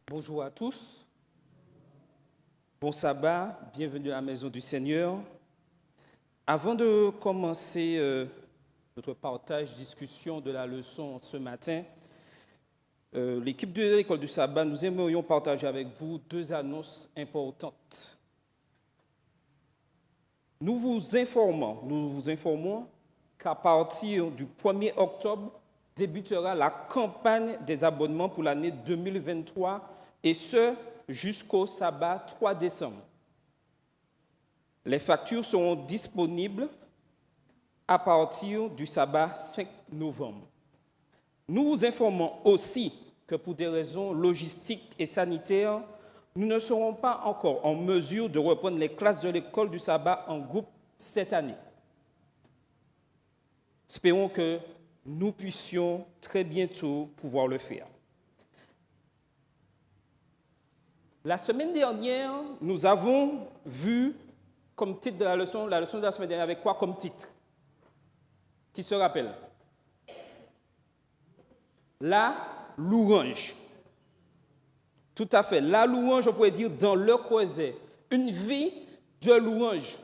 Bonjour à tous, bon sabbat, bienvenue à la maison du Seigneur. Avant de commencer notre partage, discussion de la leçon ce matin, l'équipe de l'école du sabbat, nous aimerions partager avec vous deux annonces importantes. Nous vous informons qu'à partir du 1er octobre, débutera la campagne des abonnements pour l'année 2023 et ce jusqu'au sabbat 3 décembre. Les factures seront disponibles à partir du sabbat 5 novembre. Nous vous informons aussi que pour des raisons logistiques et sanitaires, nous ne serons pas encore en mesure de reprendre les classes de l'école du sabbat en groupe cette année. Espérons que nous puissions très bientôt pouvoir le faire. La semaine dernière, nous avons vu comme titre de la leçon de la semaine dernière avec quoi comme titre? Qui se rappelle? La louange. Tout à fait. La louange, on pourrait dire dans le creuset. Une vie de louange.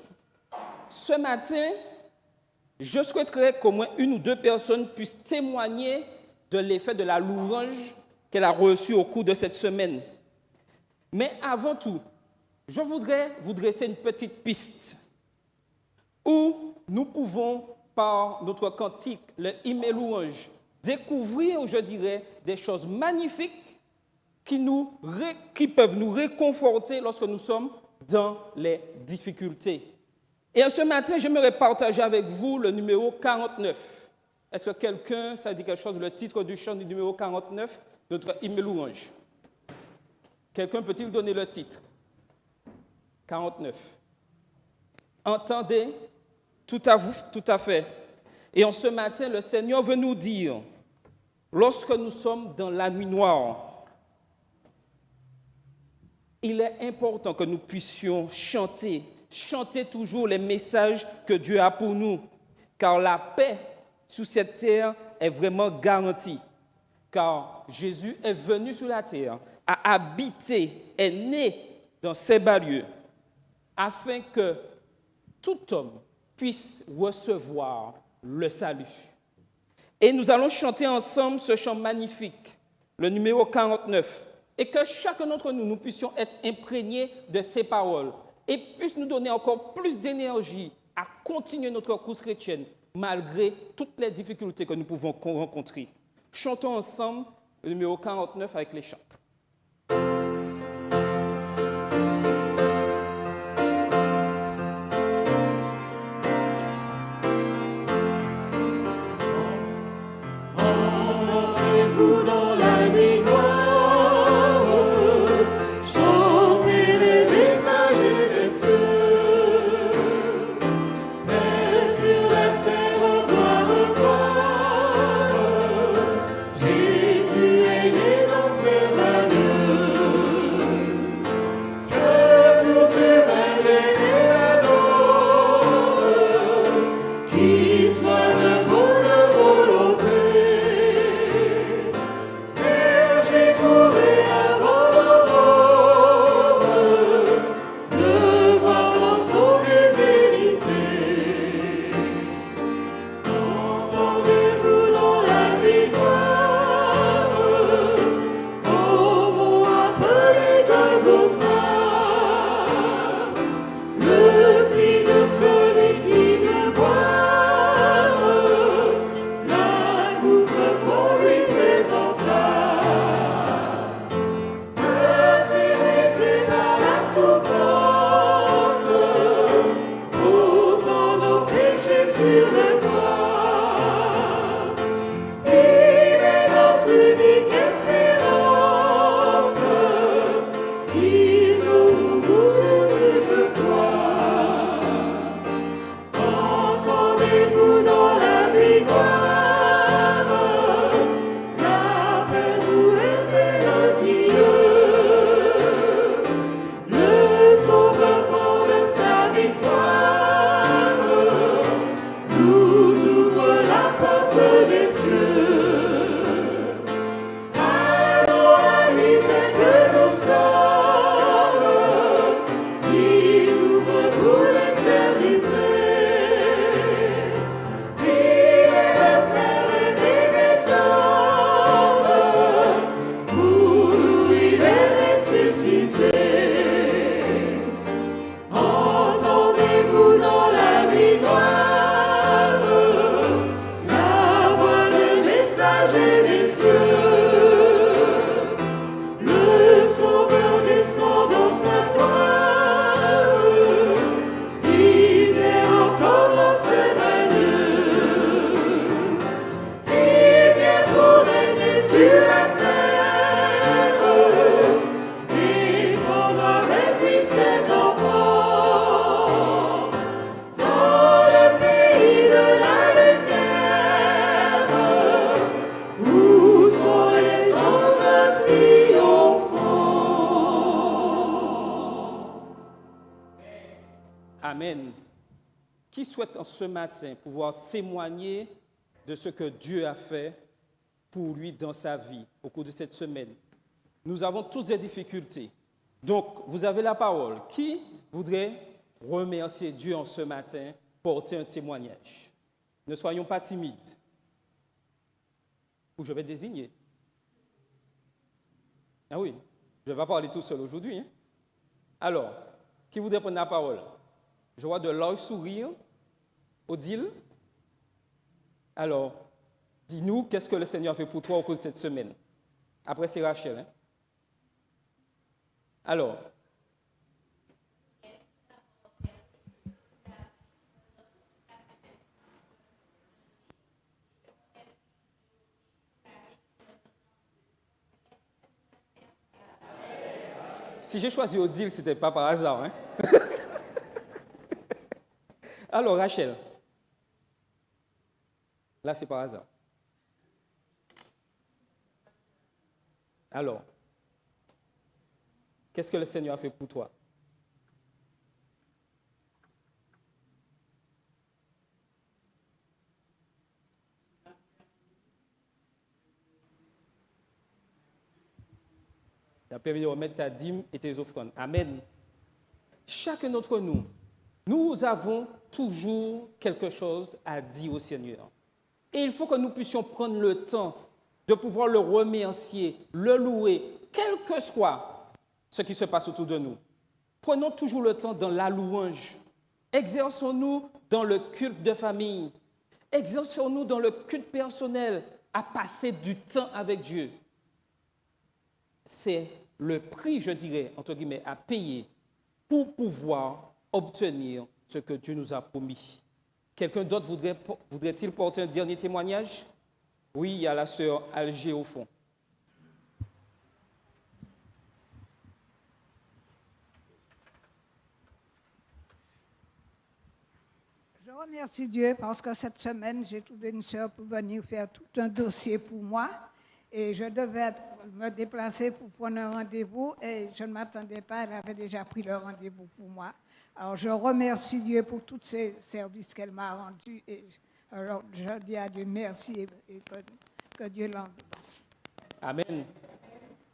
Ce matin, je souhaiterais qu'au moins une ou deux personnes puissent témoigner de l'effet de la louange qu'elle a reçu au cours de cette semaine. Mais avant tout, je voudrais vous dresser une petite piste où nous pouvons, par notre cantique, le hymne et louange, découvrir, je dirais, des choses magnifiques qui peuvent nous réconforter lorsque nous sommes dans les difficultés. Et ce matin, j'aimerais partager avec vous le numéro 49. Est-ce que quelqu'un, ça dit quelque chose, le titre du chant du numéro 49, notre hymne et louange? Quelqu'un peut-il donner le titre? 49. Entendez? Tout à fait. Et en ce matin, le Seigneur veut nous dire, lorsque nous sommes dans la nuit noire, il est important que nous puissions chanter toujours les messages que Dieu a pour nous, car la paix sur cette terre est vraiment garantie, car Jésus est venu sur la terre, a habité, est né dans ces bas lieux, afin que tout homme puisse recevoir le salut. Et nous allons chanter ensemble ce chant magnifique, le numéro 49, et que chacun d'entre nous, nous puissions être imprégnés de ces paroles et puisse nous donner encore plus d'énergie à continuer notre course chrétienne malgré toutes les difficultés que nous pouvons rencontrer. Chantons ensemble le numéro 49 avec les chantes. Jésus est né dans ce bas Amen. Qui souhaite en ce matin pouvoir témoigner de ce que Dieu a fait pour lui dans sa vie au cours de cette semaine? Nous avons tous des difficultés. Donc, vous avez la parole. Qui voudrait remercier Dieu en ce matin, porter un témoignage? Ne soyons pas timides. Ou je vais désigner. Ah oui, je ne vais pas parler tout seul aujourd'hui. Hein? Alors, qui voudrait prendre la parole? Je vois de l'œil sourire. Odile. Alors, dis-nous qu'est-ce que le Seigneur a fait pour toi au cours de cette semaine. Après, c'est Rachel. Hein? Alors. Si j'ai choisi Odile, ce n'était pas par hasard. Hein? Alors, Rachel. Là, c'est par hasard. Alors, qu'est-ce que le Seigneur a fait pour toi? Tu as permis de remettre ta dîme et tes offrandes. Amen. Chacun d'entre nous, nous avons toujours quelque chose à dire au Seigneur. Et il faut que nous puissions prendre le temps de pouvoir le remercier, le louer, quel que soit ce qui se passe autour de nous. Prenons toujours le temps dans la louange. Exerçons-nous dans le culte de famille. Exerçons-nous dans le culte personnel à passer du temps avec Dieu. C'est le prix, je dirais, entre guillemets, à payer pour pouvoir obtenir ce que Dieu nous a promis. Quelqu'un d'autre voudrait-il porter un dernier témoignage? Oui, il y a la sœur Alger au fond. Je remercie Dieu parce que cette semaine, j'ai trouvé une sœur pour venir faire tout un dossier pour moi. Et je devais me déplacer pour prendre un rendez-vous et je ne m'attendais pas, elle avait déjà pris le rendez-vous pour moi. Alors je remercie Dieu pour tous ces services qu'elle m'a rendus. Et alors je dis à Dieu merci et que Dieu l'embrasse. Amen.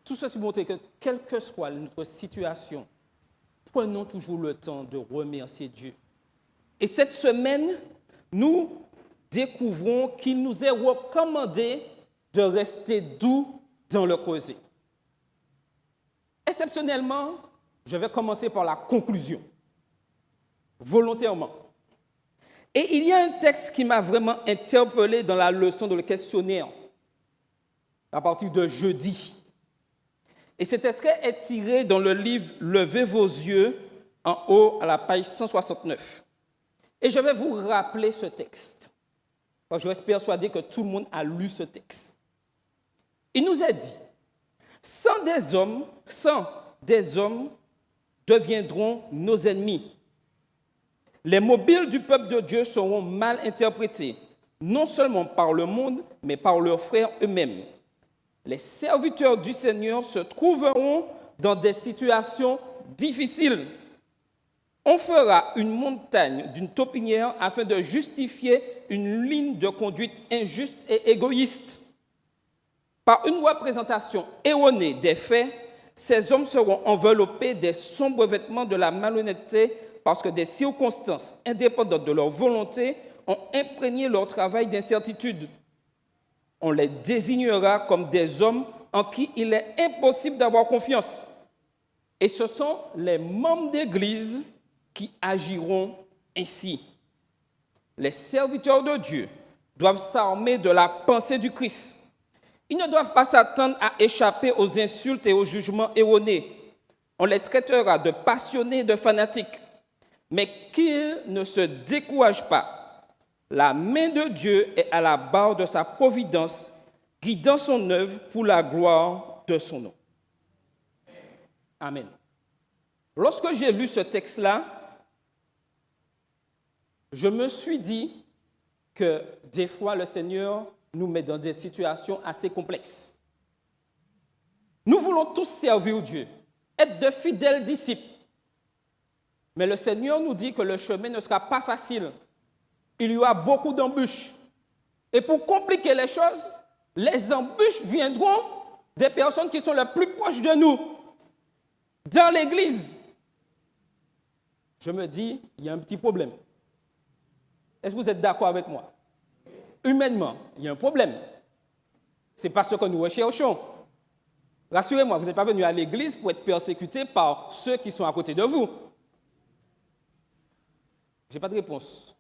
Tout ceci montre que quelle que soit notre situation, prenons toujours le temps de remercier Dieu. Et cette semaine, nous découvrons qu'il nous est recommandé de rester doux dans le creuset. Exceptionnellement, je vais commencer par la conclusion, volontairement. Et il y a un texte qui m'a vraiment interpellé dans la leçon de le questionnaire, à partir de jeudi. Et cet extrait est tiré dans le livre « Levez vos yeux » en haut à la page 169. Et je vais vous rappeler ce texte. Parce que je reste persuadé que tout le monde a lu ce texte. Il nous a dit, sans des hommes deviendront nos ennemis. Les mobiles du peuple de Dieu seront mal interprétés, non seulement par le monde, mais par leurs frères eux-mêmes. Les serviteurs du Seigneur se trouveront dans des situations difficiles. On fera une montagne d'une taupinière afin de justifier une ligne de conduite injuste et égoïste. Par une représentation erronée des faits, ces hommes seront enveloppés des sombres vêtements de la malhonnêteté parce que des circonstances indépendantes de leur volonté ont imprégné leur travail d'incertitude. On les désignera comme des hommes en qui il est impossible d'avoir confiance. Et ce sont les membres d'Église qui agiront ainsi. Les serviteurs de Dieu doivent s'armer de la pensée du Christ. Ils ne doivent pas s'attendre à échapper aux insultes et aux jugements erronés. On les traitera de passionnés, de fanatiques. Mais qu'ils ne se découragent pas. La main de Dieu est à la barre de sa providence, guidant son œuvre pour la gloire de son nom. Amen. Lorsque j'ai lu ce texte-là, je me suis dit que des fois le Seigneur nous met dans des situations assez complexes. Nous voulons tous servir Dieu, être de fidèles disciples. Mais le Seigneur nous dit que le chemin ne sera pas facile. Il y aura beaucoup d'embûches. Et pour compliquer les choses, les embûches viendront des personnes qui sont les plus proches de nous, dans l'Église. Je me dis, il y a un petit problème. Est-ce que vous êtes d'accord avec moi? Humainement, il y a un problème. Ce n'est pas ce que nous recherchons. Rassurez-moi, vous n'êtes pas venu à l'Église pour être persécuté par ceux qui sont à côté de vous. Je n'ai pas de réponse.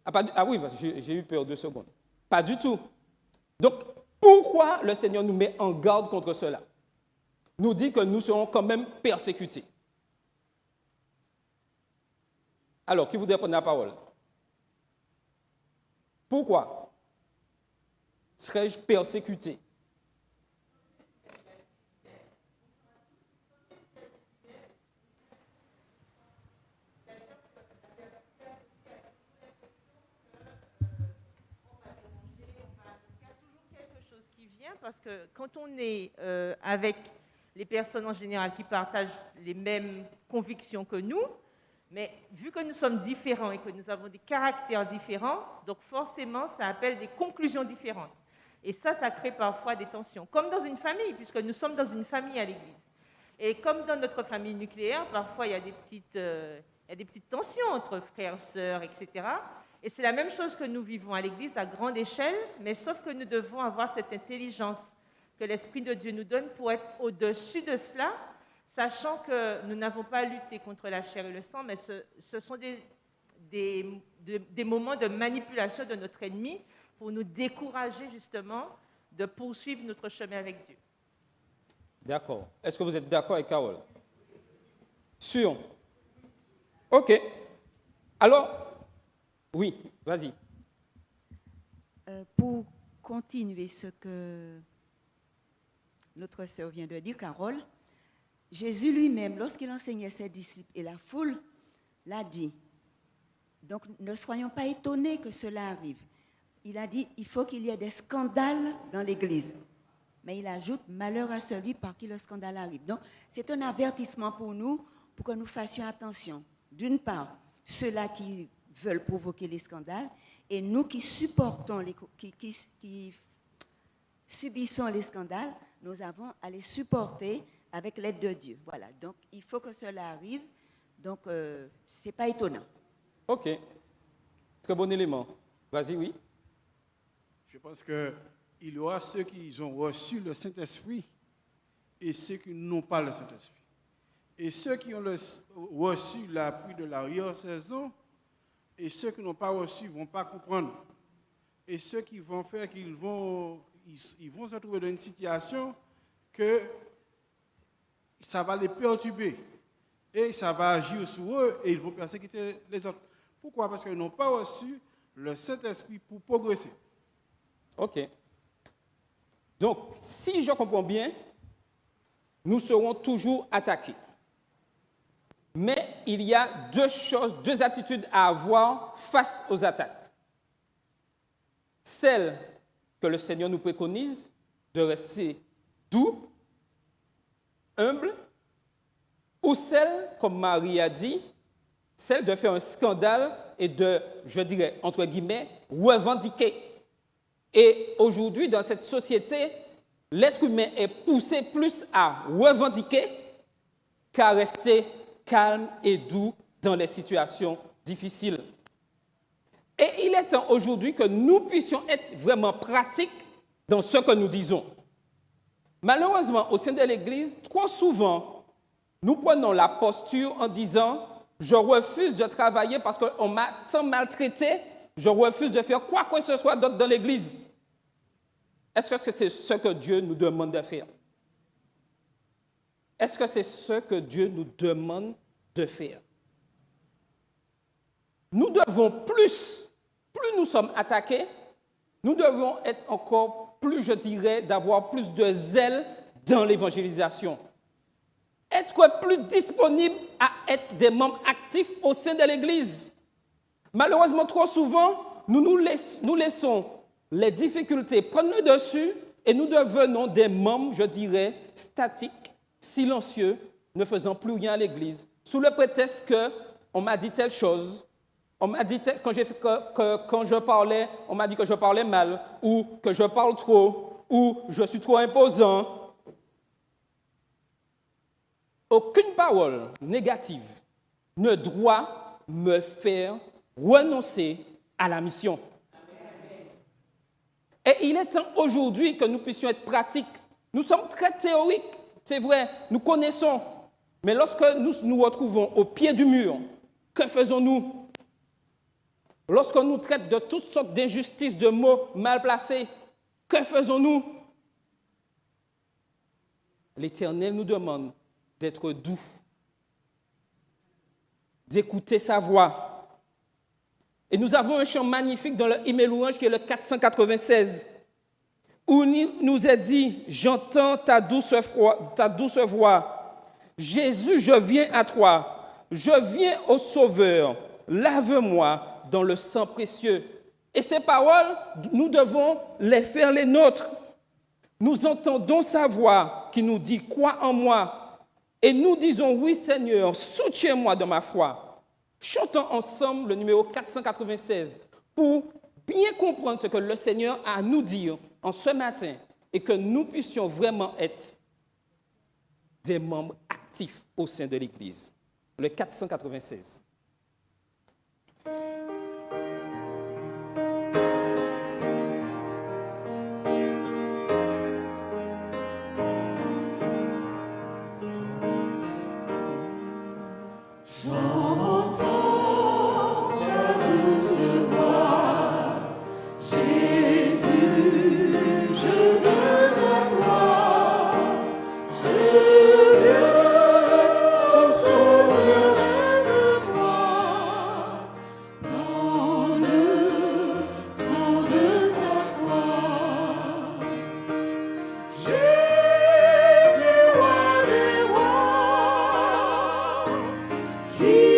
Ah oui, parce que j'ai eu peur 2 secondes. Pas du tout. Donc, pourquoi le Seigneur nous met en garde contre cela? Nous dit que nous serons quand même persécutés. Alors, qui voudrait prendre la parole? Pourquoi serais-je persécuté? Parce que quand on est avec les personnes en général qui partagent les mêmes convictions que nous, mais vu que nous sommes différents et que nous avons des caractères différents, donc forcément, ça appelle des conclusions différentes. Et ça crée parfois des tensions, comme dans une famille, puisque nous sommes dans une famille à l'Église. Et comme dans notre famille nucléaire, parfois il y a des petites tensions entre frères, sœurs, etc. Et c'est la même chose que nous vivons à l'Église à grande échelle, mais sauf que nous devons avoir cette intelligence que l'Esprit de Dieu nous donne pour être au-dessus de cela, sachant que nous n'avons pas à lutter contre la chair et le sang, mais ce sont des moments de manipulation de notre ennemi pour nous décourager justement de poursuivre notre chemin avec Dieu. D'accord. Est-ce que vous êtes d'accord avec Carole? Sûr. OK. Alors, oui, vas-y. Pour continuer ce que notre sœur vient de dire, Carole, Jésus lui-même, lorsqu'il enseignait ses disciples et la foule, l'a dit. Donc, ne soyons pas étonnés que cela arrive. Il a dit, il faut qu'il y ait des scandales dans l'Église. Mais il ajoute, malheur à celui par qui le scandale arrive. Donc, c'est un avertissement pour nous, pour que nous fassions attention. D'une part, ceux-là qui veulent provoquer les scandales, et nous qui supportons, qui subissons les scandales, nous avons à les supporter avec l'aide de Dieu. Voilà, donc il faut que cela arrive, donc ce n'est pas étonnant. OK. Très bon élément. Vas-y, oui. Je pense qu'il y aura ceux qui ont reçu le Saint-Esprit et ceux qui n'ont pas le Saint-Esprit. Et ceux qui ont reçu l'appui de l'arrière-saison et ceux qui n'ont pas reçu ne vont pas comprendre. Et ceux qui vont faire qu'ils vont se trouver dans une situation que ça va les perturber et ça va agir sur eux et ils vont persécuter les autres. Pourquoi? Parce qu'ils n'ont pas reçu le Saint-Esprit pour progresser. OK. Donc, si je comprends bien, nous serons toujours attaqués. Mais il y a 2 choses, 2 attitudes à avoir face aux attaques. Celle que le Seigneur nous préconise, de rester doux, humble, ou celle, comme Marie a dit, celle de faire un scandale et de, je dirais, entre guillemets, revendiquer. Et aujourd'hui, dans cette société, l'être humain est poussé plus à revendiquer qu'à rester calme et doux dans les situations difficiles. Et il est temps aujourd'hui que nous puissions être vraiment pratiques dans ce que nous disons. Malheureusement, au sein de l'Église, trop souvent, nous prenons la posture en disant « je refuse de travailler parce qu'on m'a tant maltraité, je refuse de faire quoi que ce soit d'autre dans l'Église ». Est-ce que c'est ce que Dieu nous demande de faire? Est-ce que c'est ce que Dieu nous demande de faire? Nous devons plus nous sommes attaqués, nous devons être encore plus, je dirais, d'avoir plus de zèle dans l'évangélisation. Être plus disponible à être des membres actifs au sein de l'Église. Malheureusement, trop souvent, nous laissons les difficultés prendre le dessus et nous devenons des membres, je dirais, statiques, silencieux, ne faisant plus rien à l'Église, sous le prétexte qu'on m'a dit telle chose, on m'a dit quand je parlais, on m'a dit que je parlais mal, ou que je parle trop, ou je suis trop imposant. Aucune parole négative ne doit me faire renoncer à la mission. Et il est temps aujourd'hui que nous puissions être pratiques. Nous sommes très théoriques, c'est vrai, nous connaissons. Mais lorsque nous nous retrouvons au pied du mur, que faisons-nous? Lorsqu'on nous traite de toutes sortes d'injustices, de mots mal placés, que faisons-nous? L'Éternel nous demande d'être doux, d'écouter sa voix. Et nous avons un chant magnifique dans le hymne et louange qui est le 496, où il nous est dit « J'entends ta douce voix. Jésus, je viens à toi. Je viens au Sauveur. Lave-moi dans le sang précieux. » Et ces paroles, nous devons les faire les nôtres. Nous entendons sa voix qui nous dit « Crois en moi ». Et nous disons « Oui Seigneur, soutiens-moi dans ma foi ». Chantons ensemble le numéro 496 pour bien comprendre ce que le Seigneur a à nous dire en ce matin et que nous puissions vraiment être des membres actifs au sein de l'Église. Le 496. He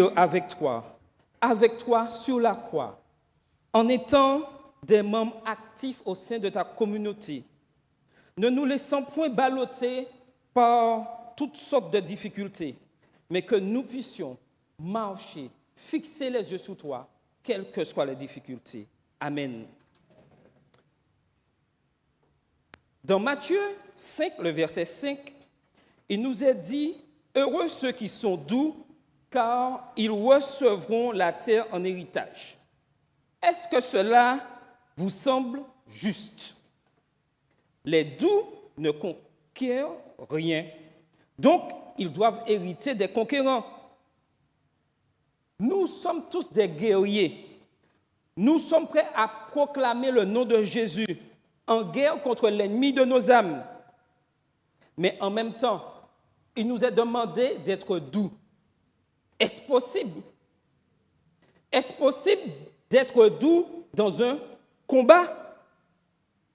Dieu avec toi sur la croix, en étant des membres actifs au sein de ta communauté. Ne nous laissons point balloter par toutes sortes de difficultés, mais que nous puissions marcher, fixer les yeux sur toi, quelles que soient les difficultés. Amen. Dans Matthieu 5, le verset 5, il nous est dit « Heureux ceux qui sont doux, car ils recevront la terre en héritage. » Est-ce que cela vous semble juste? Les doux ne conquièrent rien, donc ils doivent hériter des conquérants. Nous sommes tous des guerriers. Nous sommes prêts à proclamer le nom de Jésus en guerre contre l'ennemi de nos âmes. Mais en même temps, il nous est demandé d'être doux. Est-ce possible? Est-ce possible d'être doux dans un combat?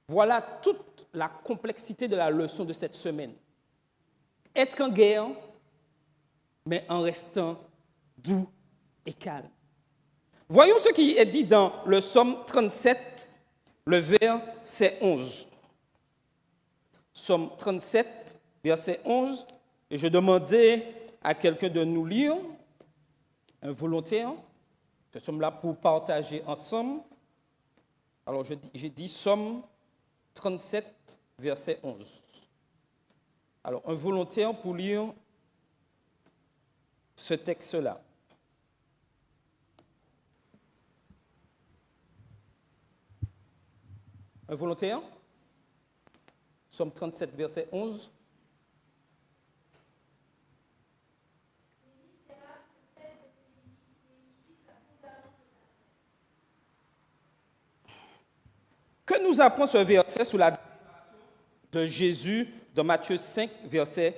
Voilà toute la complexité de la leçon de cette semaine. Être en guerre, mais en restant doux et calme. Voyons ce qui est dit dans le psaume 37, le verset 11. Psaume 37, verset 11. Et je demandais à quelqu'un de nous lire, un volontaire. Nous sommes là pour partager ensemble. Alors, j'ai dit Psaume 37, verset 11. Alors, un volontaire pour lire ce texte-là. Un volontaire? Psaume 37, verset 11. Que nous apprend ce verset sous la déclaration de Jésus dans Matthieu 5, verset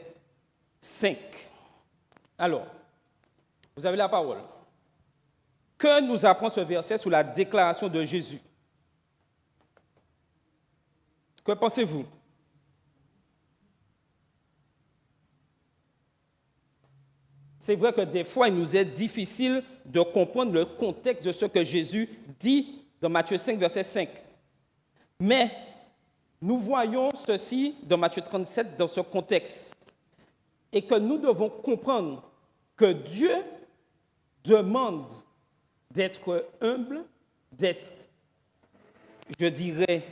5? Alors, vous avez la parole. Que nous apprend ce verset sous la déclaration de Jésus? Que pensez-vous? C'est vrai que des fois, il nous est difficile de comprendre le contexte de ce que Jésus dit dans Matthieu 5, verset 5. Mais nous voyons ceci dans Matthieu 37 dans ce contexte. Et que nous devons comprendre que Dieu demande d'être humble, d'être, je dirais,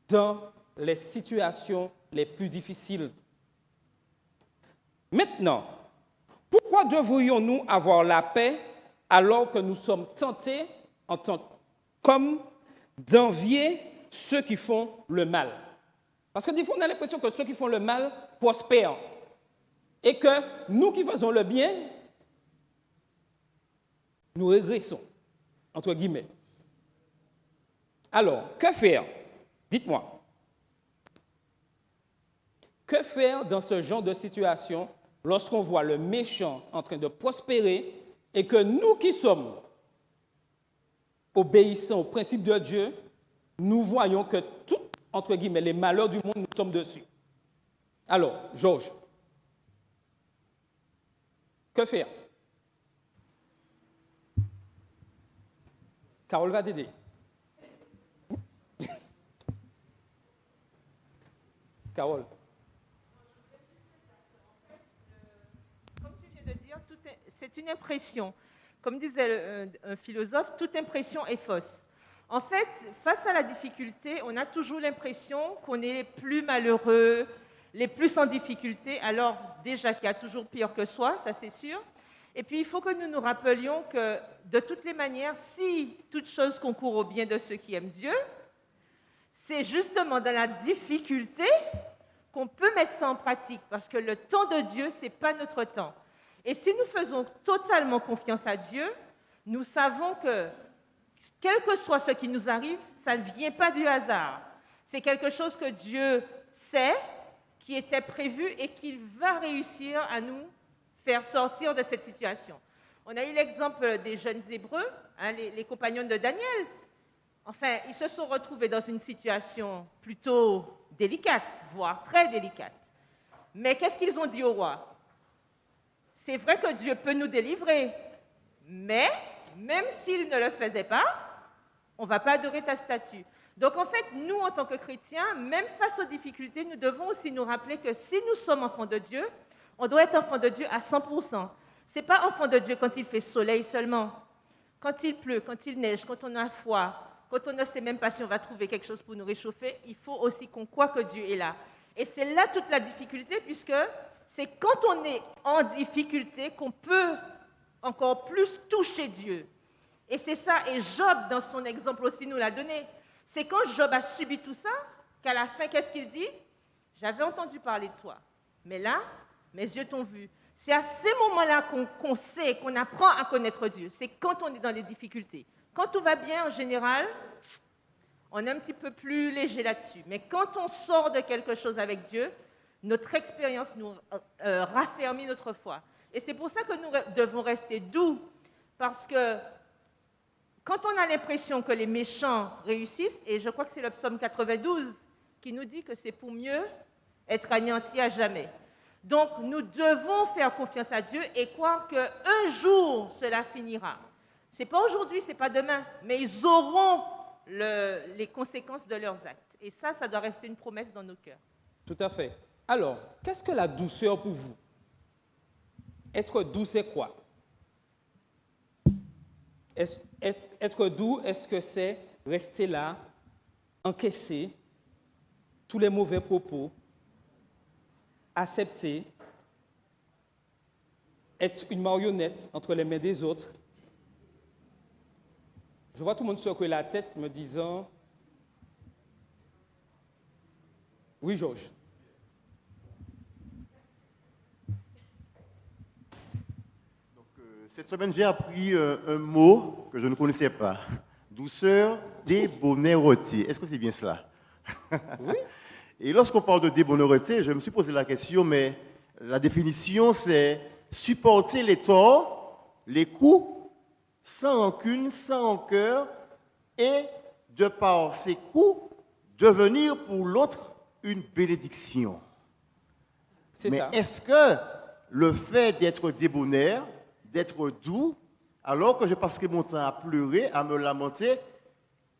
dans les situations les plus difficiles. Maintenant, pourquoi devrions-nous avoir la paix alors que nous sommes tentés en tant comme d'envier ceux qui font le mal? Parce que des fois, on a l'impression que ceux qui font le mal prospèrent et que nous qui faisons le bien, nous régressons, entre guillemets. Alors, que faire? Dites-moi. Que faire dans ce genre de situation lorsqu'on voit le méchant en train de prospérer et que nous qui sommes obéissants au principe de Dieu, nous voyons que tout, entre guillemets, les malheurs du monde nous tombent dessus? Alors, Georges, que faire? Carole va t'aider. Carole. Comme tu viens de dire, c'est une impression. Comme disait un philosophe, toute impression est fausse. En fait, face à la difficulté, on a toujours l'impression qu'on est les plus malheureux, les plus en difficulté, alors déjà qu'il y a toujours pire que soi, ça c'est sûr. Et puis il faut que nous nous rappelions que de toutes les manières, si toute chose concourt au bien de ceux qui aiment Dieu, c'est justement dans la difficulté qu'on peut mettre ça en pratique, parce que le temps de Dieu, ce n'est pas notre temps. Et si nous faisons totalement confiance à Dieu, nous savons que, quel que soit ce qui nous arrive, ça ne vient pas du hasard. C'est quelque chose que Dieu sait, qui était prévu et qu'il va réussir à nous faire sortir de cette situation. On a eu l'exemple des jeunes Hébreux, les compagnons de Daniel. Enfin, ils se sont retrouvés dans une situation plutôt délicate, voire très délicate. Mais qu'est-ce qu'ils ont dit au roi? c'est vrai que Dieu peut nous délivrer, mais même s'il ne le faisait pas, on ne va pas adorer ta statue. Donc en fait, nous, en tant que chrétiens, même face aux difficultés, nous devons aussi nous rappeler que si nous sommes enfants de Dieu, on doit être enfants de Dieu à 100%. Ce n'est pas enfant de Dieu quand il fait soleil seulement. Quand il pleut, quand il neige, quand on a froid, quand on ne sait même pas si on va trouver quelque chose pour nous réchauffer, il faut aussi qu'on croie que Dieu est là. Et c'est là toute la difficulté, puisque c'est quand on est en difficulté qu'on peut encore plus toucher Dieu. Et c'est ça, et Job, dans son exemple aussi, nous l'a donné. C'est quand Job a subi tout ça, qu'à la fin, qu'est-ce qu'il dit? J'avais entendu parler de toi, mais là, mes yeux t'ont vu. C'est à ces moments-là qu'on sait, qu'on apprend à connaître Dieu. C'est quand on est dans les difficultés. Quand tout va bien, en général, on est un petit peu plus léger là-dessus. Mais quand on sort de quelque chose avec Dieu, notre expérience nous raffermit notre foi. Et c'est pour ça que nous devons rester doux, parce que quand on a l'impression que les méchants réussissent, et je crois que c'est le psaume 92 qui nous dit que c'est pour mieux être anéanti à jamais. Donc, nous devons faire confiance à Dieu et croire qu'un jour, cela finira. Ce n'est pas aujourd'hui, ce n'est pas demain, mais ils auront les conséquences de leurs actes. Et ça doit rester une promesse dans nos cœurs. Tout à fait. Alors, qu'est-ce que la douceur pour vous? Être doux, c'est quoi? Être doux, est-ce que c'est rester là, encaisser tous les mauvais propos, accepter, être une marionnette entre les mains des autres? Je vois tout le monde secouer la tête me disant « Oui, Georges. » Cette semaine, j'ai appris un mot que je ne connaissais pas. Douceur débonnaire-rotier. Est-ce que c'est bien cela? Oui. Et lorsqu'on parle de débonnaire-rotier, je me suis posé la question, mais la définition, c'est supporter les torts, les coups, sans rancune, sans rancœur, et de par ces coups, devenir pour l'autre une bénédiction. C'est mais ça. Est-ce que le fait d'être débonnaire, d'être doux, alors que je passerai mon temps à pleurer, à me lamenter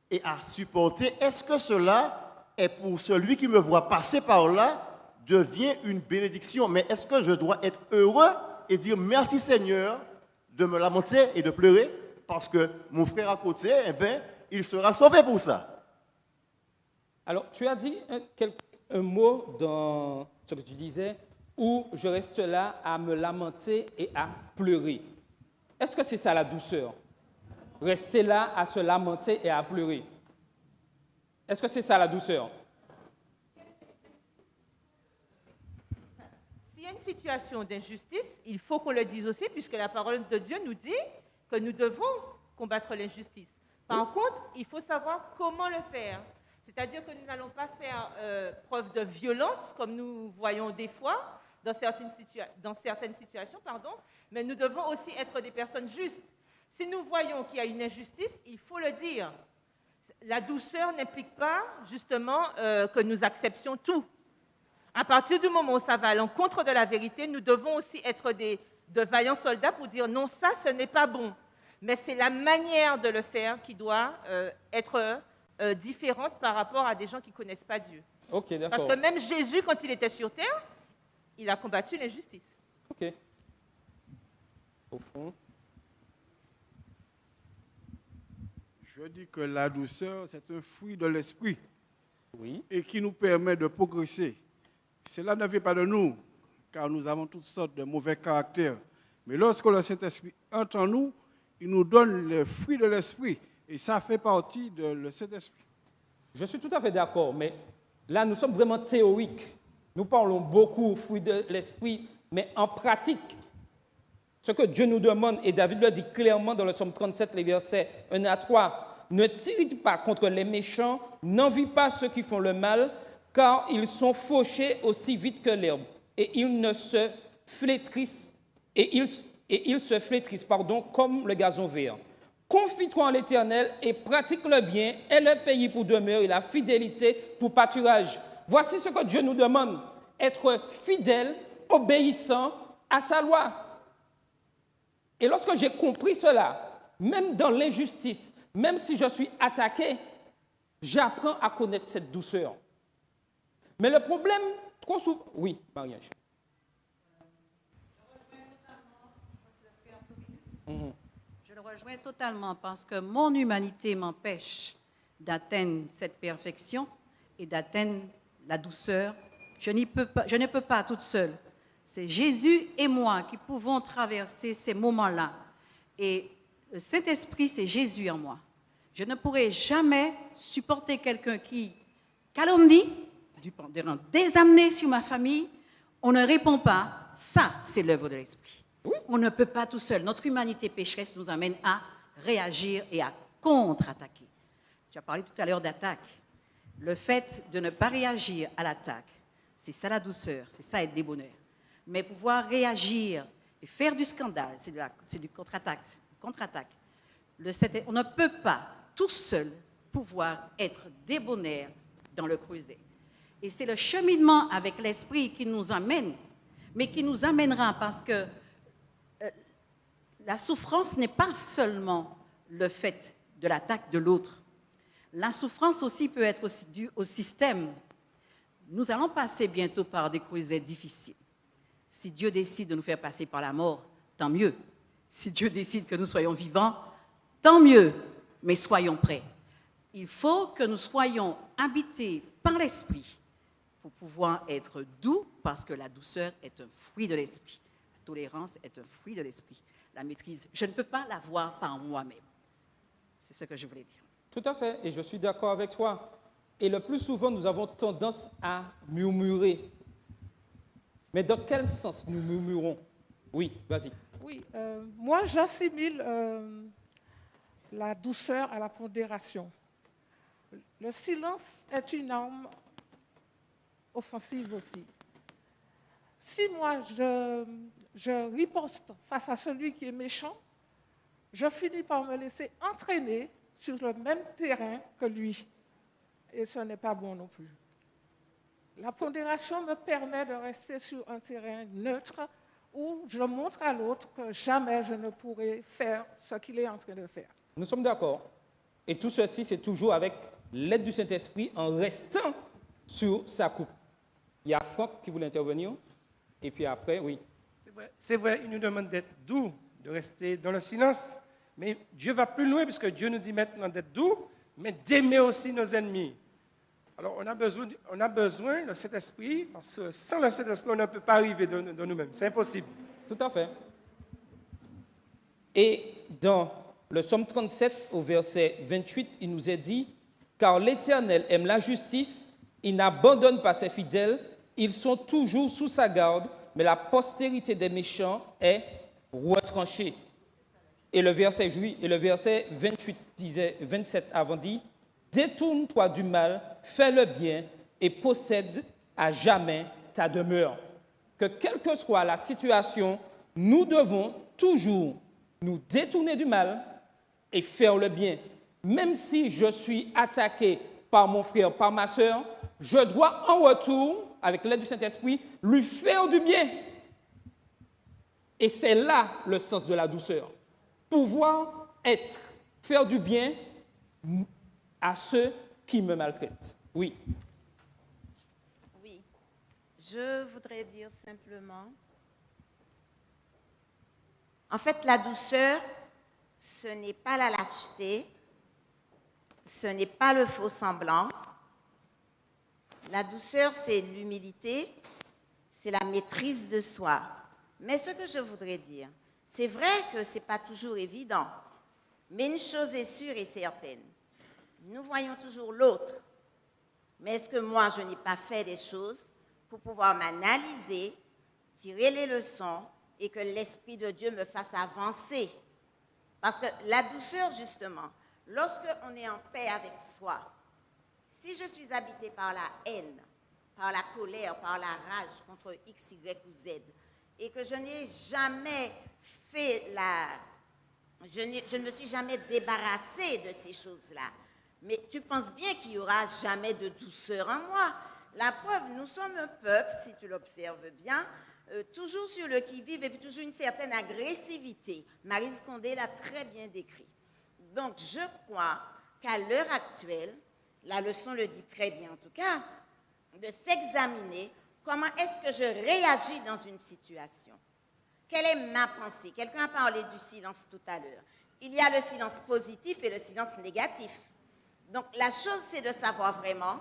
et à supporter, est-ce que cela est pour celui qui me voit passer par là, devient une bénédiction? Mais est-ce que je dois être heureux et dire merci Seigneur de me lamenter et de pleurer parce que mon frère à côté, eh bien, il sera sauvé pour ça? Alors, tu as dit un mot dans ce que tu disais, où je reste là à me lamenter et à pleurer. Est-ce que c'est ça la douceur? Rester là à se lamenter et à pleurer. Est-ce que c'est ça la douceur? S'il y a une situation d'injustice, il faut qu'on le dise aussi, puisque la parole de Dieu nous dit que nous devons combattre l'injustice. Par contre, il faut savoir comment le faire. C'est-à-dire que nous n'allons pas faire preuve de violence, comme nous voyons des fois, dans certaines situations, mais nous devons aussi être des personnes justes. Si nous voyons qu'il y a une injustice, il faut le dire. La douceur n'implique pas, justement, que nous acceptions tout. À partir du moment où ça va à l'encontre de la vérité, nous devons aussi être de vaillants soldats pour dire non, ça, ce n'est pas bon. Mais c'est la manière de le faire qui doit être différente par rapport à des gens qui ne connaissent pas Dieu. Ok, d'accord. Parce que même Jésus, quand il était sur terre, il a combattu l'injustice. Ok. Au fond. Je dis que la douceur, c'est un fruit de l'esprit. Oui. Et qui nous permet de progresser. Cela ne vient pas de nous, car nous avons toutes sortes de mauvais caractères. Mais lorsque le Saint-Esprit entre en nous, il nous donne le fruit de l'esprit. Et ça fait partie de le Saint-Esprit. Je suis tout à fait d'accord, mais là, nous sommes vraiment théoriques. Nous parlons beaucoup fruit de l'esprit, mais en pratique, ce que Dieu nous demande, et David le dit clairement dans le psaume 37, les versets 1 à 3, ne t'irrite pas contre les méchants, n'envie pas ceux qui font le mal, car ils sont fauchés aussi vite que l'herbe, et ils se flétrissent comme le gazon vert. Confie-toi en l'Éternel et pratique le bien, et le pays pour demeure et la fidélité pour pâturage. Voici ce que Dieu nous demande, être fidèle, obéissant à sa loi. Et lorsque j'ai compris cela, même dans l'injustice, même si je suis attaqué, j'apprends à connaître cette douceur. Mais le problème, trop souvent... Oui, Marie-Ange. Je le rejoins totalement parce que mon humanité m'empêche d'atteindre cette perfection et d'atteindre la douceur. Je ne peux pas toute seule. C'est Jésus et moi qui pouvons traverser ces moments-là. Et le Saint-Esprit, c'est Jésus en moi. Je ne pourrai jamais supporter quelqu'un qui calomnie, des amener sur ma famille. On ne répond pas. Ça, c'est l'œuvre de l'Esprit. Oui. On ne peut pas tout seul. Notre humanité pécheresse nous amène à réagir et à contre-attaquer. Tu as parlé tout à l'heure d'attaque. Le fait de ne pas réagir à l'attaque, c'est ça la douceur, c'est ça être débonnaire. Mais pouvoir réagir et faire du scandale, c'est du contre-attaque. On ne peut pas tout seul pouvoir être débonnaire dans le creuset. Et c'est le cheminement avec l'esprit qui nous amène, mais qui nous amènera parce que la souffrance n'est pas seulement le fait de l'attaque de l'autre. La souffrance aussi peut être aussi due au système. Nous allons passer bientôt par des creusets difficiles. Si Dieu décide de nous faire passer par la mort, tant mieux. Si Dieu décide que nous soyons vivants, tant mieux. Mais soyons prêts. Il faut que nous soyons habités par l'Esprit pour pouvoir être doux, parce que la douceur est un fruit de l'Esprit. La tolérance est un fruit de l'Esprit. La maîtrise, je ne peux pas l'avoir par moi-même. C'est ce que je voulais dire. Tout à fait, et je suis d'accord avec toi. Et le plus souvent, nous avons tendance à murmurer. Mais dans quel sens nous murmurons? Oui, vas-y. Oui, moi j'assimile la douceur à la pondération. Le silence est une arme offensive aussi. Si moi je riposte face à celui qui est méchant, je finis par me laisser entraîner sur le même terrain que lui. Et ce n'est pas bon non plus. La pondération me permet de rester sur un terrain neutre où je montre à l'autre que jamais je ne pourrai faire ce qu'il est en train de faire. Nous sommes d'accord. Et tout ceci, c'est toujours avec l'aide du Saint-Esprit en restant sur sa coupe. Il y a Franck qui voulait intervenir. Et puis après, oui. C'est vrai, il nous demande d'être doux, de rester dans le silence. Mais Dieu va plus loin, puisque Dieu nous dit maintenant d'être doux, mais d'aimer aussi nos ennemis. Alors, on a besoin de cet esprit, parce que sans le Saint-Esprit, on ne peut pas arriver de nous-mêmes. C'est impossible. Tout à fait. Et dans le psaume 37, au verset 28, il nous est dit « Car l'Éternel aime la justice, il n'abandonne pas ses fidèles, ils sont toujours sous sa garde, mais la postérité des méchants est retranchée. » Et le verset 28 disait, 27 avant dit « Détourne-toi du mal, fais le bien et possède à jamais ta demeure. » Que quelle que soit la situation, nous devons toujours nous détourner du mal et faire le bien. Même si je suis attaqué par mon frère, par ma sœur, je dois en retour, avec l'aide du Saint-Esprit, lui faire du bien. Et c'est là le sens de la douceur. Pouvoir faire du bien à ceux qui me maltraitent. Oui. Oui. Je voudrais dire simplement, en fait, la douceur, ce n'est pas la lâcheté, ce n'est pas le faux semblant. La douceur, c'est l'humilité, c'est la maîtrise de soi. Mais ce que je voudrais dire, c'est vrai que ce n'est pas toujours évident, mais une chose est sûre et certaine, nous voyons toujours l'autre. Mais est-ce que moi, je n'ai pas fait des choses pour pouvoir m'analyser, tirer les leçons et que l'Esprit de Dieu me fasse avancer? Parce que la douceur, justement, lorsque on est en paix avec soi, si je suis habitée par la haine, par la colère, par la rage contre X, Y ou Z, et que je n'ai jamais je ne me suis jamais débarrassée de ces choses-là, mais tu penses bien qu'il n'y aura jamais de douceur en moi. La preuve, nous sommes un peuple, si tu l'observes bien, toujours sur le qui-vive et puis toujours une certaine agressivité. Maryse Condé l'a très bien décrit. Donc, je crois qu'à l'heure actuelle, la leçon le dit très bien en tout cas, de s'examiner comment est-ce que je réagis dans une situation. Quelle est ma pensée? Quelqu'un a parlé du silence tout à l'heure. Il y a le silence positif et le silence négatif. Donc, la chose, c'est de savoir vraiment,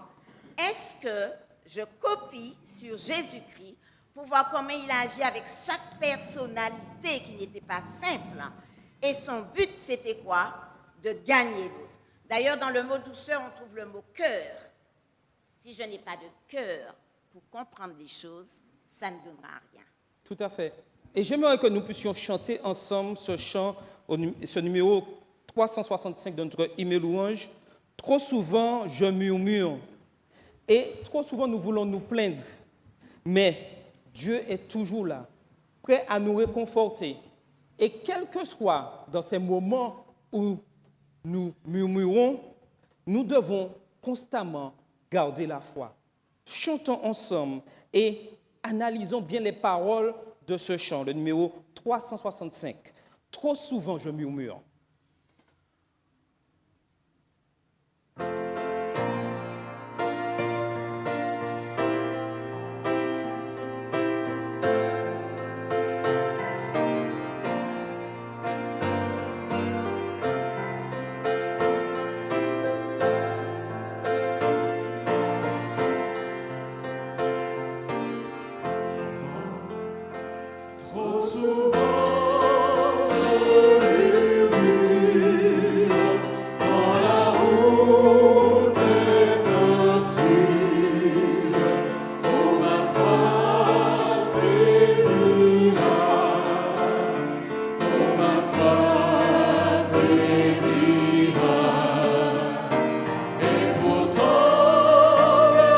est-ce que je copie sur Jésus-Christ pour voir comment il agit avec chaque personnalité qui n'était pas simple. Et son but, c'était quoi? De gagner l'autre. D'ailleurs, dans le mot douceur, on trouve le mot cœur. Si je n'ai pas de cœur pour comprendre les choses, ça ne donnera rien. Tout à fait. Et j'aimerais que nous puissions chanter ensemble ce chant, ce numéro 365 de notre hymne louange. Trop souvent, je murmure. Et trop souvent, nous voulons nous plaindre. Mais Dieu est toujours là, prêt à nous réconforter. Et quel que soit dans ces moments où nous murmurons, nous devons constamment garder la foi. Chantons ensemble et analysons bien les paroles de ce chant, le numéro 365. Trop souvent, je murmure. Trop souvent, je murmure dans la route obscure. Oh, ma foi faiblira. Oh, ma foi faiblira. Et pourtant, la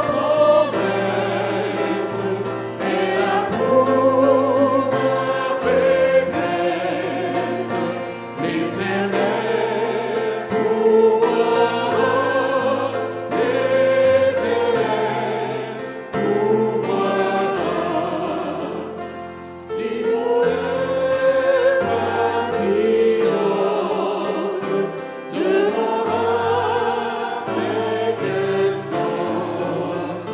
promesse est la pour ma faiblesse, l'Éternel pourvoira, l'Éternel pourvoira. Si mon impatience demandera avec instance,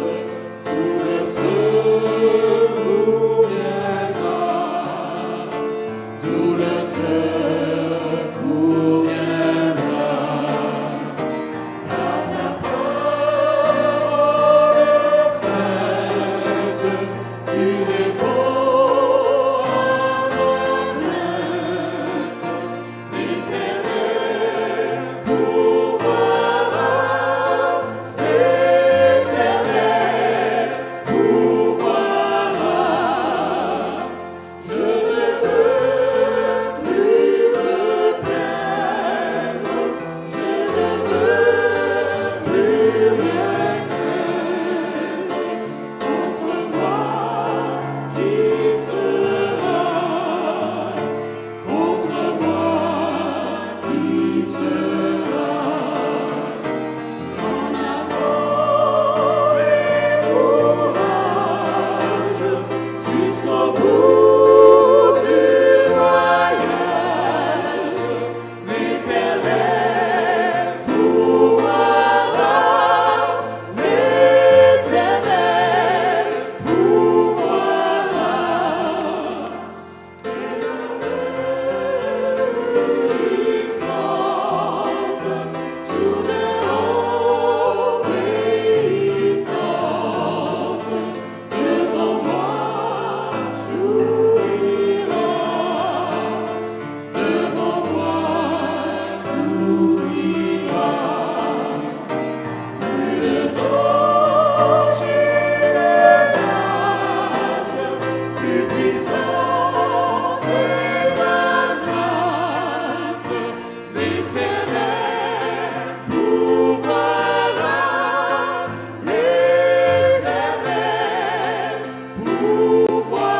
tout le secours viendra, tout le secours viendra. Par ta parole sainte, tu réponds à ma plainte. L'Éternel pourvoira, l'Éternel pourvoira. Je ne veux plus me plaindre, je ne veux plus rien craindre. Contre moi, qui sera? Contre moi, qui sera? En avant et courage, jusqu'au bout du voyage, l'Éternel pourvoira, l'Éternel pourvoira. Et la même rugissante, soudain obéissante, devant moi s'ouvrira, devant moi s'ouvrira. Plus le danger menace, plus puissante est ta grâce, l'Éternel pourvoira, l'Éternel pourvoira.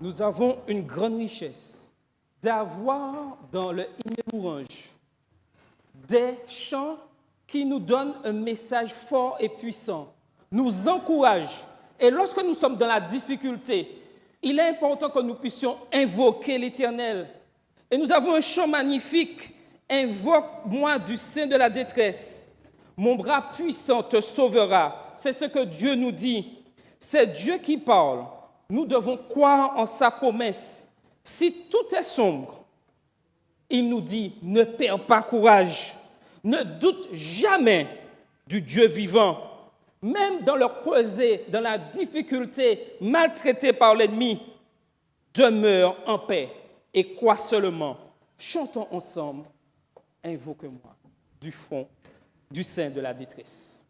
Nous avons une grande richesse d'avoir dans le hymne louange des chants qui nous donne un message fort et puissant, nous encourage. Et lorsque nous sommes dans la difficulté, il est important que nous puissions invoquer l'Éternel. Et nous avons un chant magnifique. Invoque-moi du sein de la détresse. Mon bras puissant te sauvera. C'est ce que Dieu nous dit. C'est Dieu qui parle. Nous devons croire en sa promesse. Si tout est sombre, il nous dit, ne perds pas courage. Ne doute jamais du Dieu vivant. Même dans le creuset, dans la difficulté, maltraité par l'ennemi, demeure en paix et crois seulement. Chantons ensemble, invoque-moi du fond, du sein de la détresse.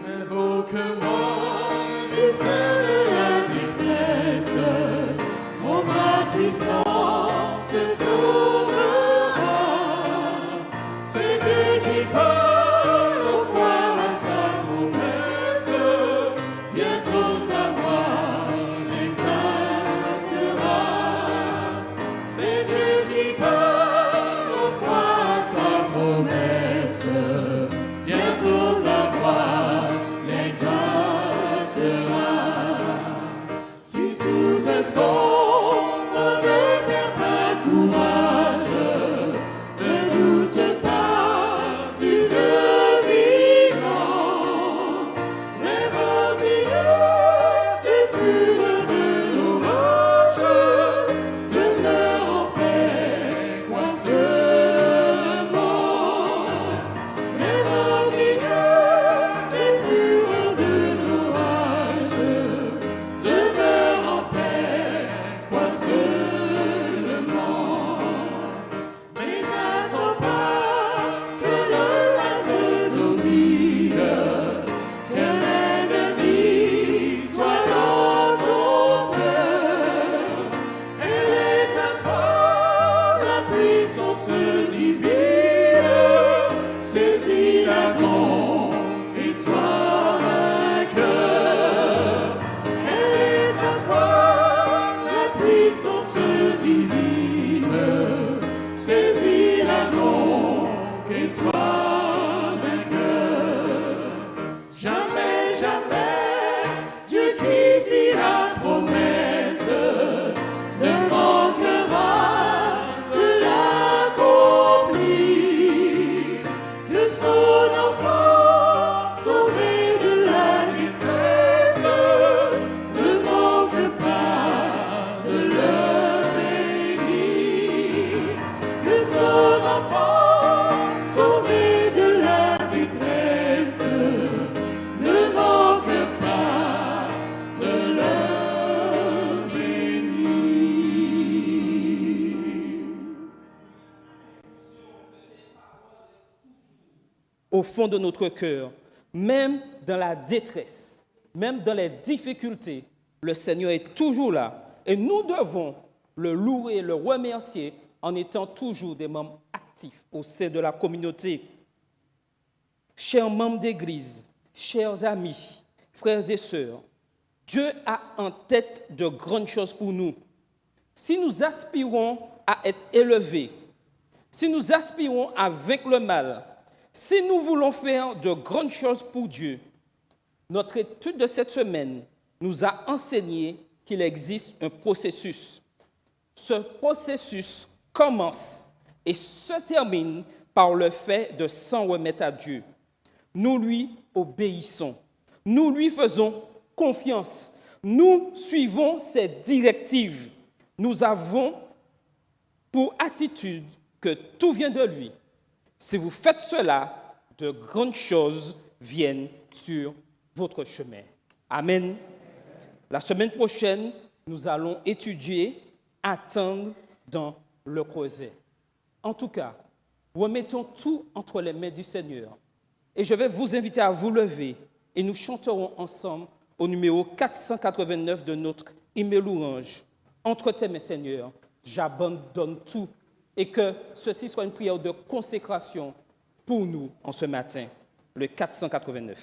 Invoque-moi du sein de la détresse, mon bras puissant te sauvera. C'est Dieu qui parle, on croit à sa promesse, bientôt sa voix l'exaltera. C'est Dieu qui parle, on croit à sa promesse, bientôt ta voix l'exaltera. Si tout est sombre, ne perds pas courage, ne doute pas du Dieu vivant. Même au milieu des fureurs de l'orage, demeure en paix, crois seulement. Même au milieu des fureurs de l'orage, demeure en paix, crois seulement. Mais n'attends pas que le mal te domine, que l'ennemi soit dans ton cœur. Elle est à toi la puissance divine, saisis-la donc et sois vainqueur. Elle est à toi la puissance divine, saisis-la donc et sois vainqueur. Jamais, jamais, Dieu qui fit la promesse ne manquera de l'accomplir. Que son enfant sauvé de la détresse ne manque pas de le bénir. Que son enfant sauvé de la détresse ne manque pas de le bénir. Au fond de notre cœur, même dans la détresse, même dans les difficultés, le Seigneur est toujours là. Et nous devons le louer, le remercier en étant toujours des membres actifs au sein de la communauté. Chers membres d'Église, chers amis, frères et sœurs, Dieu a en tête de grandes choses pour nous. Si nous aspirons à être élevés, si nous aspirons à vaincre le mal, si nous voulons faire de grandes choses pour Dieu, notre étude de cette semaine nous a enseigné qu'il existe un processus. Ce processus commence et se termine par le fait de s'en remettre à Dieu. Nous lui obéissons, nous lui faisons confiance, nous suivons ses directives. Nous avons pour attitude que tout vient de lui. Si vous faites cela, de grandes choses viennent sur votre chemin. Amen. La semaine prochaine, nous allons étudier, attendre dans le creuset. En tout cas, remettons tout entre les mains du Seigneur. Et je vais vous inviter à vous lever et nous chanterons ensemble au numéro 489 de notre hymne louange. Entre tes mains, Seigneur, j'abandonne tout. Et que ceci soit une prière de consécration pour nous en ce matin, le 489.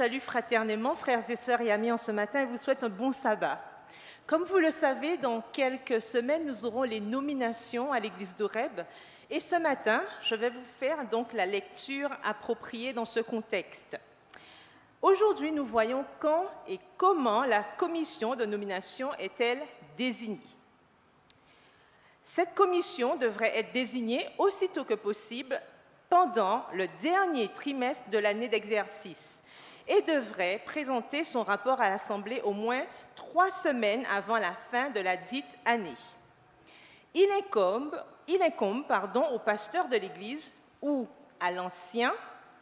salue fraternellement, frères et sœurs et amis, en ce matin et vous souhaite un bon sabbat. Comme vous le savez, dans quelques semaines, nous aurons les nominations à l'église d'Oreb. Et ce matin, je vais vous faire donc la lecture appropriée dans ce contexte. Aujourd'hui, nous voyons quand et comment la commission de nomination est-elle désignée. Cette commission devrait être désignée aussitôt que possible pendant le dernier trimestre de l'année d'exercice et devrait présenter son rapport à l'Assemblée au moins 3 semaines avant la fin de la dite année. Il incombe au pasteur de l'Église ou à l'ancien,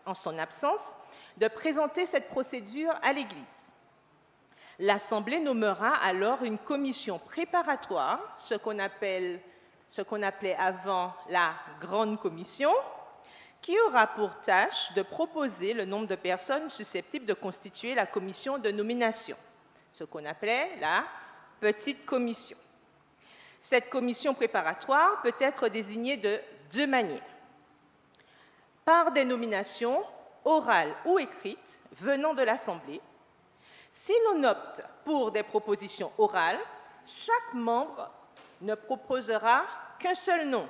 en son absence, de présenter cette procédure à l'Église. L'Assemblée nommera alors une commission préparatoire, ce qu'on appelait avant la Grande Commission, qui aura pour tâche de proposer le nombre de personnes susceptibles de constituer la commission de nomination, ce qu'on appelait la Petite Commission. Cette commission préparatoire peut être désignée de 2 manières. Par des nominations orales ou écrites venant de l'Assemblée. Si l'on opte pour des propositions orales, chaque membre ne proposera qu'un seul nom.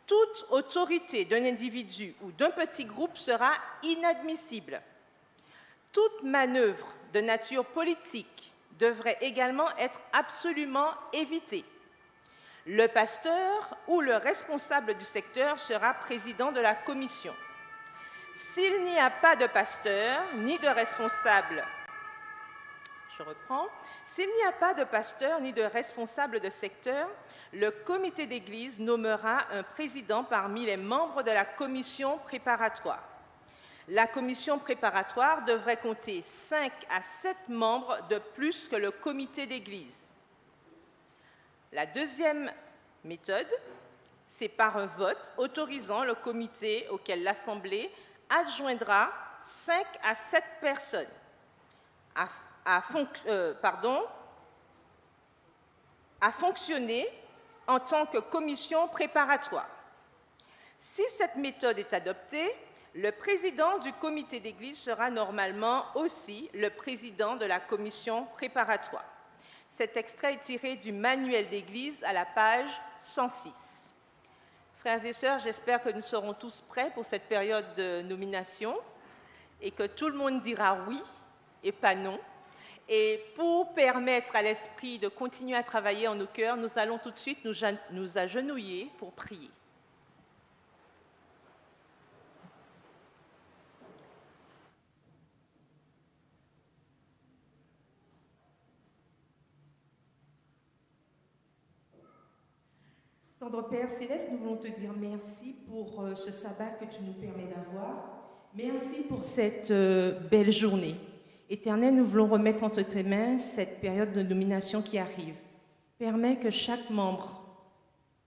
Toute autorité d'un individu ou d'un petit groupe sera inadmissible. Toute manœuvre de nature politique devrait également être absolument évitée. Le pasteur ou le responsable du secteur sera président de la commission. S'il n'y a pas de pasteur ni de responsable, s'il n'y a pas de pasteur ni de responsable de secteur, le comité d'église nommera un président parmi les membres de la commission préparatoire. La commission préparatoire devrait compter 5 à 7 membres de plus que le comité d'église. La deuxième méthode, c'est par un vote autorisant le comité auquel l'Assemblée adjoindra 5 à 7 personnes à fonctionner en tant que commission préparatoire. Si cette méthode est adoptée, le président du comité d'église sera normalement aussi le président de la commission préparatoire. Cet extrait est tiré du manuel d'église à la page 106. Frères et sœurs, j'espère que nous serons tous prêts pour cette période de nomination et que tout le monde dira oui et pas non. Et pour permettre à l'Esprit de continuer à travailler en nos cœurs, nous allons tout de suite nous agenouiller pour prier. Tendre Père Céleste, nous voulons te dire merci pour ce sabbat que tu nous permets d'avoir. Merci pour cette belle journée. Éternel, nous voulons remettre entre tes mains cette période de nomination qui arrive. Permets que chaque membre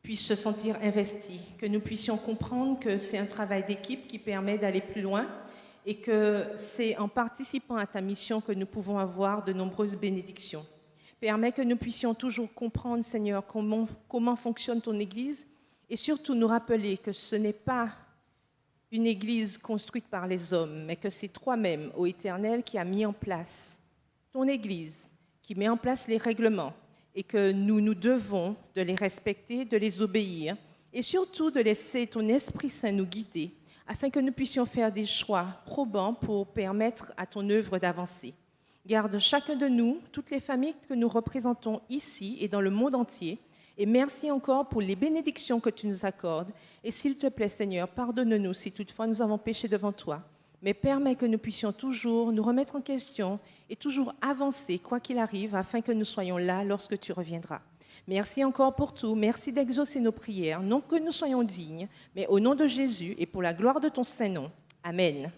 puisse se sentir investi, que nous puissions comprendre que c'est un travail d'équipe qui permet d'aller plus loin et que c'est en participant à ta mission que nous pouvons avoir de nombreuses bénédictions. Permets que nous puissions toujours comprendre, Seigneur, comment fonctionne ton Église et surtout nous rappeler que ce n'est pas une Église construite par les hommes, mais que c'est toi-même, ô Éternel, qui as mis en place ton Église, qui met en place les règlements et que nous nous devons de les respecter, de les obéir et surtout de laisser ton Esprit Saint nous guider afin que nous puissions faire des choix probants pour permettre à ton œuvre d'avancer. Garde chacun de nous, toutes les familles que nous représentons ici et dans le monde entier. Et merci encore pour les bénédictions que tu nous accordes. Et s'il te plaît, Seigneur, pardonne-nous si toutefois nous avons péché devant toi. Mais permets que nous puissions toujours nous remettre en question et toujours avancer, quoi qu'il arrive, afin que nous soyons là lorsque tu reviendras. Merci encore pour tout. Merci d'exaucer nos prières. Non que nous soyons dignes, mais au nom de Jésus et pour la gloire de ton Saint-Nom. Amen.